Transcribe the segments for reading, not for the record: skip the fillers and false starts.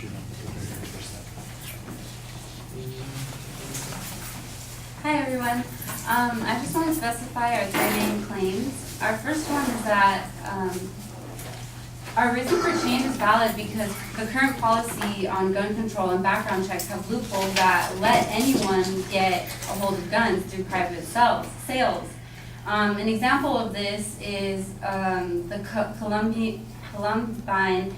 shoot up to 30%. Hi everyone. I just want to specify our three main claims. Our first one is that our reason for change is valid because the current policy on gun control and background checks have loopholes that let anyone get a hold of guns through private sales. An example of this is the Columbine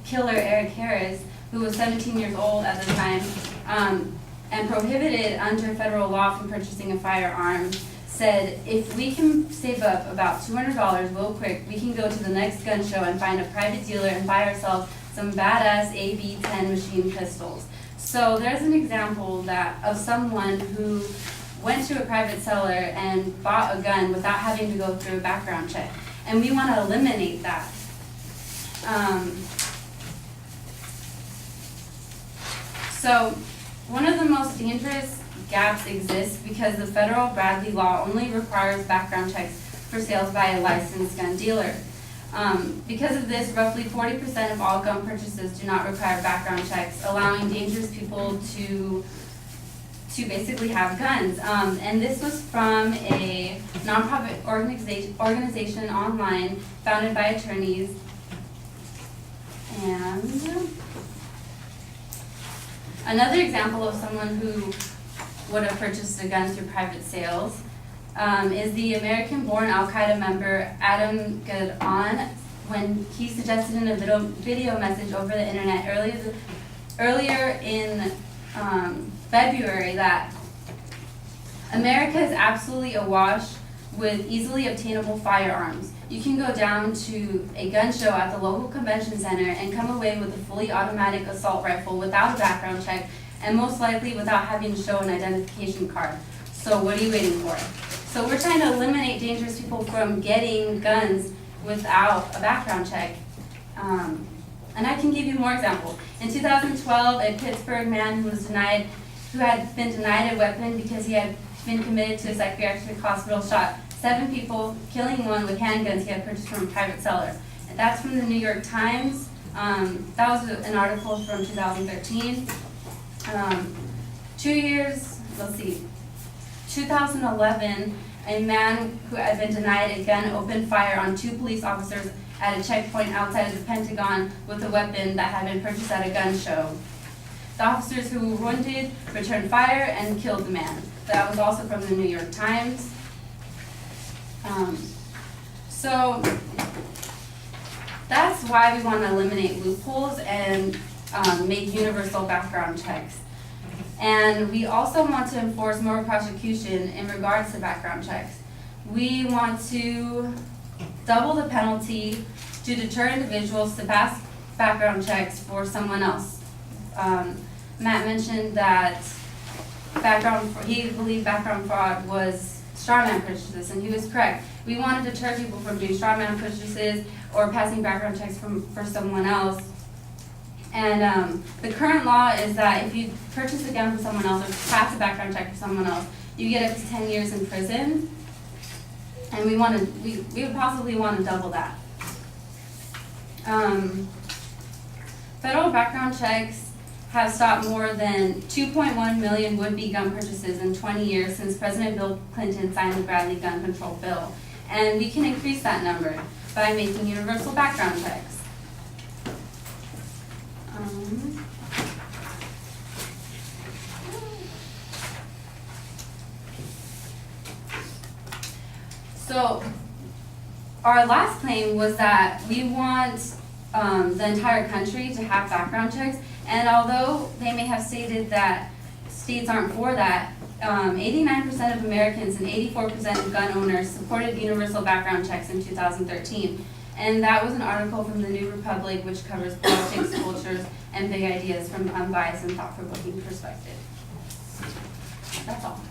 killer Eric Harris, who was 17 years old at the time, and prohibited under federal law from purchasing a firearm, said, if we can save up about $200 real quick, we can go to the next gun show and find a private dealer and buy ourselves some badass AB-10 machine pistols. So there's an example of someone who went to a private seller and bought a gun without having to go through a background check. And we want to eliminate that. So one of the most dangerous gaps exists because the federal Bradley law only requires background checks for sales by a licensed gun dealer. Because of this, roughly 40% of all gun purchases do not require background checks, allowing dangerous people to basically have guns. And this was from a nonprofit organization online founded by attorneys. And another example of someone who would have purchased a gun through private sales is the American-born Al-Qaeda member Adam Gadon, when he suggested in a video message over the internet earlier in February that America is absolutely awash with easily obtainable firearms. You can go down to a gun show at the local convention center and come away with a fully automatic assault rifle without a background check, and most likely without having to show an identification card. So what are you waiting for? So we're trying to eliminate dangerous people from getting guns without a background check. And I can give you more examples. In 2012, a Pittsburgh man who had been denied a weapon because he had been committed to a psychiatric hospital shot 7 people, killing one with handguns he had purchased from a private seller. And that's from the New York Times. That was an article from 2013. 2011, a man who had been denied a gun opened fire on 2 police officers at a checkpoint outside of the Pentagon with a weapon that had been purchased at a gun show. The officers who were wounded returned fire and killed the man. That was also from the New York Times. So that's why we want to eliminate loopholes and make universal background checks. And we also want to enforce more prosecution in regards to background checks. We want to double the penalty to deter individuals to pass background checks for someone else. Matt mentioned that he believed background fraud was strawman purchases, and he was correct. We want to deter people from doing strawman purchases or passing background checks for someone else. And the current law is that if you purchase a gun from someone else or pass a background check for someone else, you get up to 10 years in prison. And we would possibly want to double that. Federal background checks have stopped more than 2.1 million would-be gun purchases in 20 years since President Bill Clinton signed the Bradley gun control bill. And we can increase that number by making universal background checks. So our last claim was that we want the entire country to have background checks, and although they may have stated that states aren't for that, 89% of Americans and 84% of gun owners supported universal background checks in 2013. And that was an article from the New Republic, which covers politics, cultures, and big ideas from an unbiased and thought-provoking perspective. That's all.